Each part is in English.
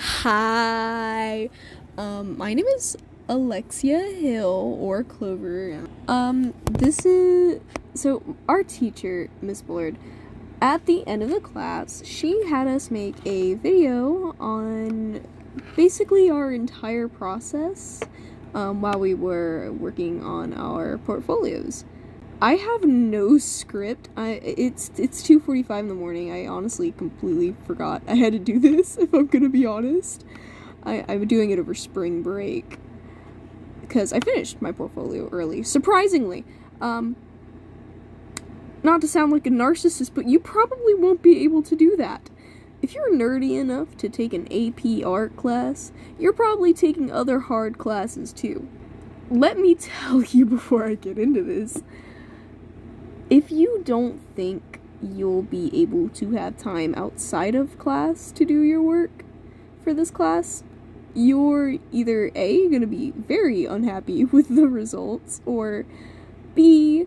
Hi. My name is Alexia Hill or Clover. This is so our teacher, Miss Bullard, at the end of the class, she had us make a video on basically our entire process while we were working on our portfolios. I have no script. It's 2:45 in the morning. I honestly completely forgot I had to do this, if I'm gonna be honest. I'm doing it over spring break because I finished my portfolio early, surprisingly. Not to sound like a narcissist, but you probably won't be able to do that. If you're nerdy enough to take an AP art class, you're probably taking other hard classes too. Let me tell you before I get into this, if you don't think you'll be able to have time outside of class to do your work for this class, you're either A, gonna be very unhappy with the results, or B,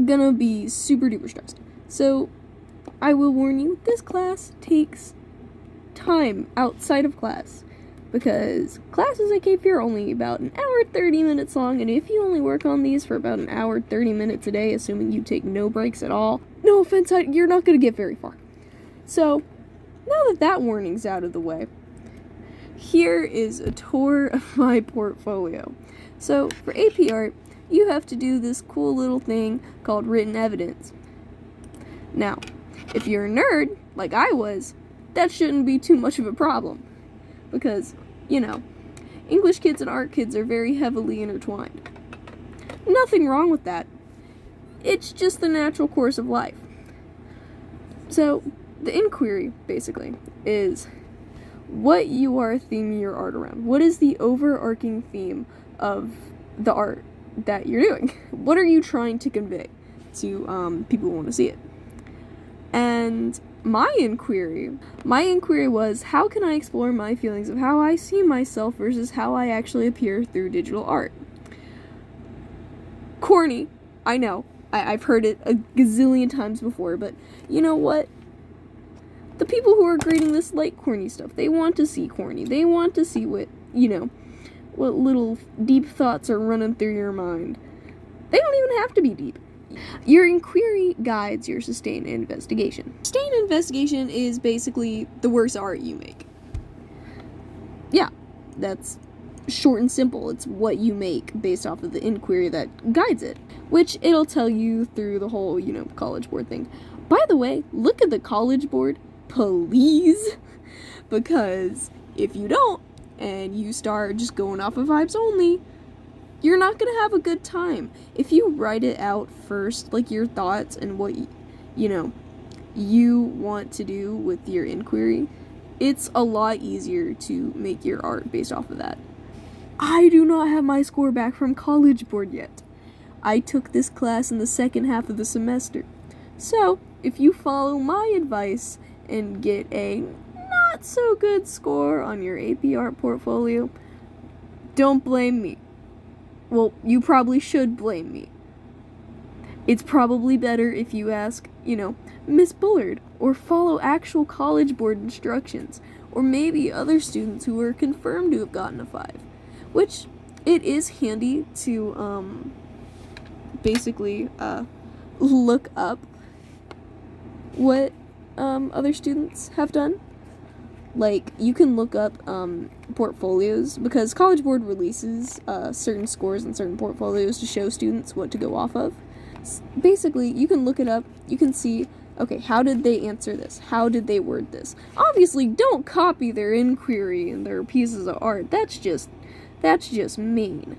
gonna be super duper stressed. So, I will warn you, this class takes time outside of class, because classes at Cape Fear are only about an hour 30 minutes long, and if you only work on these for about an hour 30 minutes a day, assuming you take no breaks at all, no offense, you're not gonna get very far. So, now that that warning's out of the way, here is a tour of my portfolio. So, for AP Art, you have to do this cool little thing called written evidence. Now, if you're a nerd, like I was, that shouldn't be too much of a problem. Because, English kids and art kids are very heavily intertwined. Nothing wrong with that. It's just the natural course of life. So, the inquiry, basically, is what you are theming your art around. What is the overarching theme of the art that you're doing? What are you trying to convey to people who want to see it? And my inquiry was, how can I explore my feelings of how I see myself versus how I actually appear through digital art? Corny, I know. I've heard it a gazillion times before, but you know what? The people who are grading this like corny stuff. They want to see corny. They want to see what little deep thoughts are running through your mind. They don't even have to be deep. Your inquiry guides your sustained investigation. Sustained investigation is basically the worse art you make. Yeah, that's short and simple. It's what you make based off of the inquiry that guides it, which it'll tell you through the whole, College Board thing. By the way, look at the College Board, please, because if you don't, and you start just going off of vibes only, you're not gonna have a good time. If you write it out first, like your thoughts and what you want to do with your inquiry, it's a lot easier to make your art based off of that. I do not have my score back from College Board yet. I took this class in the second half of the semester. So, if you follow my advice and get a not so good score on your AP Art portfolio, don't blame me. Well, you probably should blame me. It's probably better if you ask, Miss Bullard, or follow actual College Board instructions, or maybe other students who are confirmed to have gotten a 5. Which, it is handy to, basically, look up what, other students have done. Like, you can look up portfolios, because College Board releases certain scores and certain portfolios to show students what to go off of. Basically, you can look it up, you can see, okay, how did they answer this? How did they word this? Obviously, don't copy their inquiry and their pieces of art. That's just mean.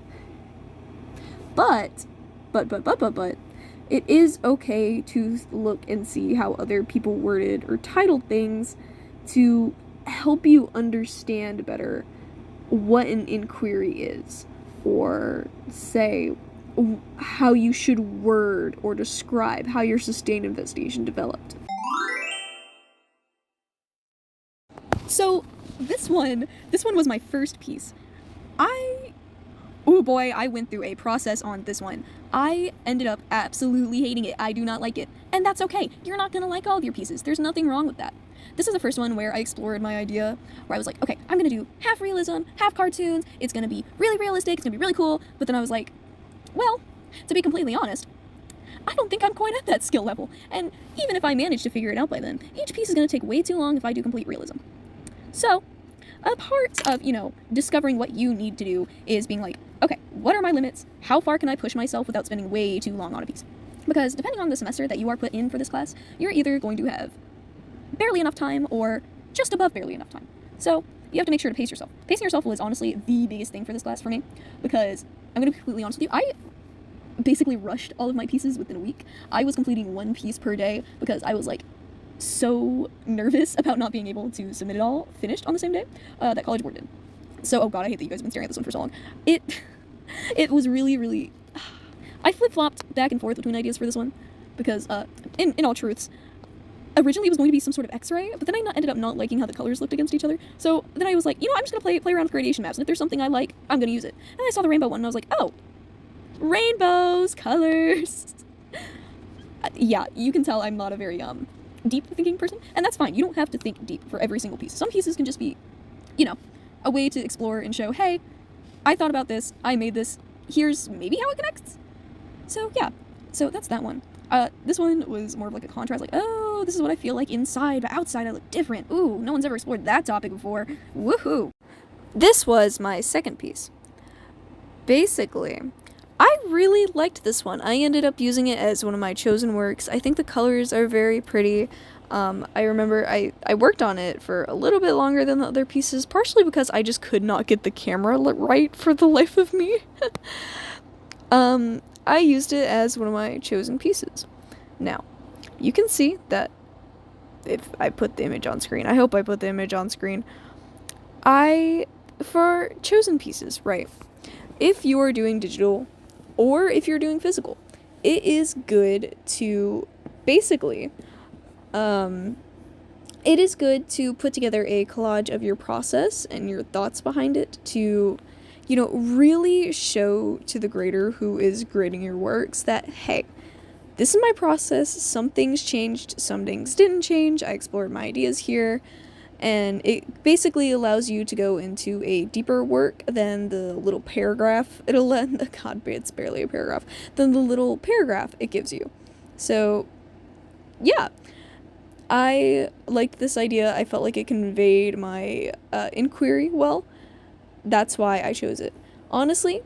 But, it is okay to look and see how other people worded or titled things to help you understand better what an inquiry is, or say how you should word or describe how your sustained investigation developed. So this one was my first piece. I oh boy, I went through a process on this one. I ended up absolutely hating it. I do not like it. And that's okay. You're not gonna like all of your pieces. There's nothing wrong with that. This is the first one where I explored my idea, where I was like, okay, I'm gonna do half realism, half cartoons, it's gonna be really realistic, it's gonna be really cool, but then I was like, well, to be completely honest, I don't think I'm quite at that skill level, and even if I manage to figure it out by then, each piece is gonna take way too long if I do complete realism. So, a part of, discovering what you need to do is being like, okay, what are my limits? How far can I push myself without spending way too long on a piece? Because depending on the semester that you are put in for this class, you're either going to have barely enough time or just above barely enough time. So you have to make sure to pace yourself. Pacing yourself was honestly the biggest thing for this class for me, because I'm going to be completely honest with you, I basically rushed all of my pieces within a week. I was completing one piece per day because I was like so nervous about not being able to submit it all finished on the same day that College Board did. So, oh god, I hate that you guys have been staring at this one for so long. It was really, I flip-flopped back and forth between ideas for this one, because, in all truths, originally it was going to be some sort of X-ray, but then I ended up not liking how the colors looked against each other, so then I was like, I'm just gonna play around with gradation maps, and if there's something I like, I'm gonna use it. And I saw the rainbow one, and I was like, oh, rainbows, colors. Yeah, you can tell I'm not a very, deep thinking person, and that's fine. You don't have to think deep for every single piece. Some pieces can just be, a way to explore and show, hey, I thought about this, I made this, here's maybe how it connects. So yeah, so that's that one. This one was more of like a contrast, like, oh, this is what I feel like inside, but outside I look different. Ooh, no one's ever explored that topic before. Woohoo! This was my second piece. Basically, I really liked this one. I ended up using it as one of my chosen works. I think the colors are very pretty. I remember I worked on it for a little bit longer than the other pieces, partially because I just could not get the camera right for the life of me. I used it as one of my chosen pieces. Now, you can see that if I put the image on screen, I hope I put the image on screen, for chosen pieces, right, if you're doing digital or if you're doing physical, it is good to basically, it is good to put together a collage of your process and your thoughts behind it to, really show to the grader who is grading your works that, hey, this is my process, some things changed, some things didn't change, I explored my ideas here, and it basically allows you to go into a deeper work than the little paragraph, God, it's barely a paragraph, than the little paragraph it gives you. So, yeah. I liked this idea. I felt like it conveyed my inquiry well. That's why I chose it. Honestly,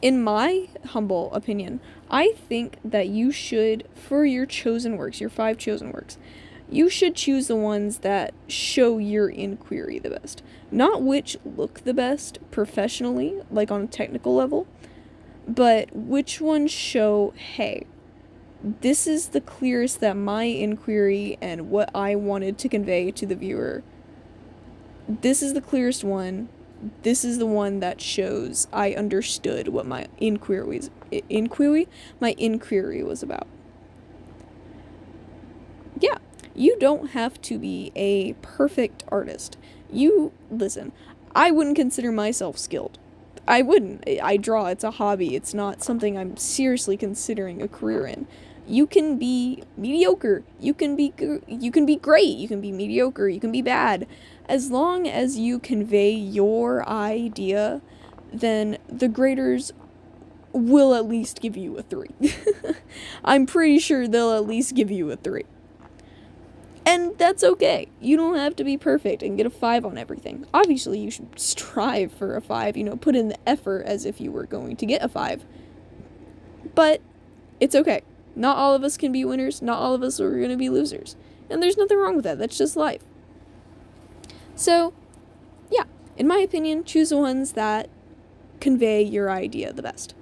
in my humble opinion, I think that you should, for your chosen works, your 5 chosen works, you should choose the ones that show your inquiry the best. Not which look the best professionally, like on a technical level, but which ones show, hey, this is the clearest that my inquiry and what I wanted to convey to the viewer. This is the clearest one. This is the one that shows I understood what my inquiry was about. Yeah, you don't have to be a perfect artist. Listen, I wouldn't consider myself skilled. I wouldn't. I draw, it's a hobby. It's not something I'm seriously considering a career in. You can be mediocre. You can be great. You can be mediocre. You can be bad. As long as you convey your idea, then the graders will at least give you a 3. I'm pretty sure they'll at least give you a 3. And that's okay. You don't have to be perfect and get a 5 on everything. Obviously, you should strive for a 5, put in the effort as if you were going to get a 5. But it's okay. Not all of us can be winners. Not all of us are going to be losers. And there's nothing wrong with that. That's just life. So, yeah, in my opinion, choose the ones that convey your idea the best.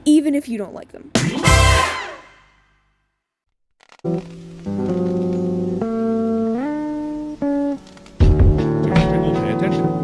Even if you don't like them. People pay attention.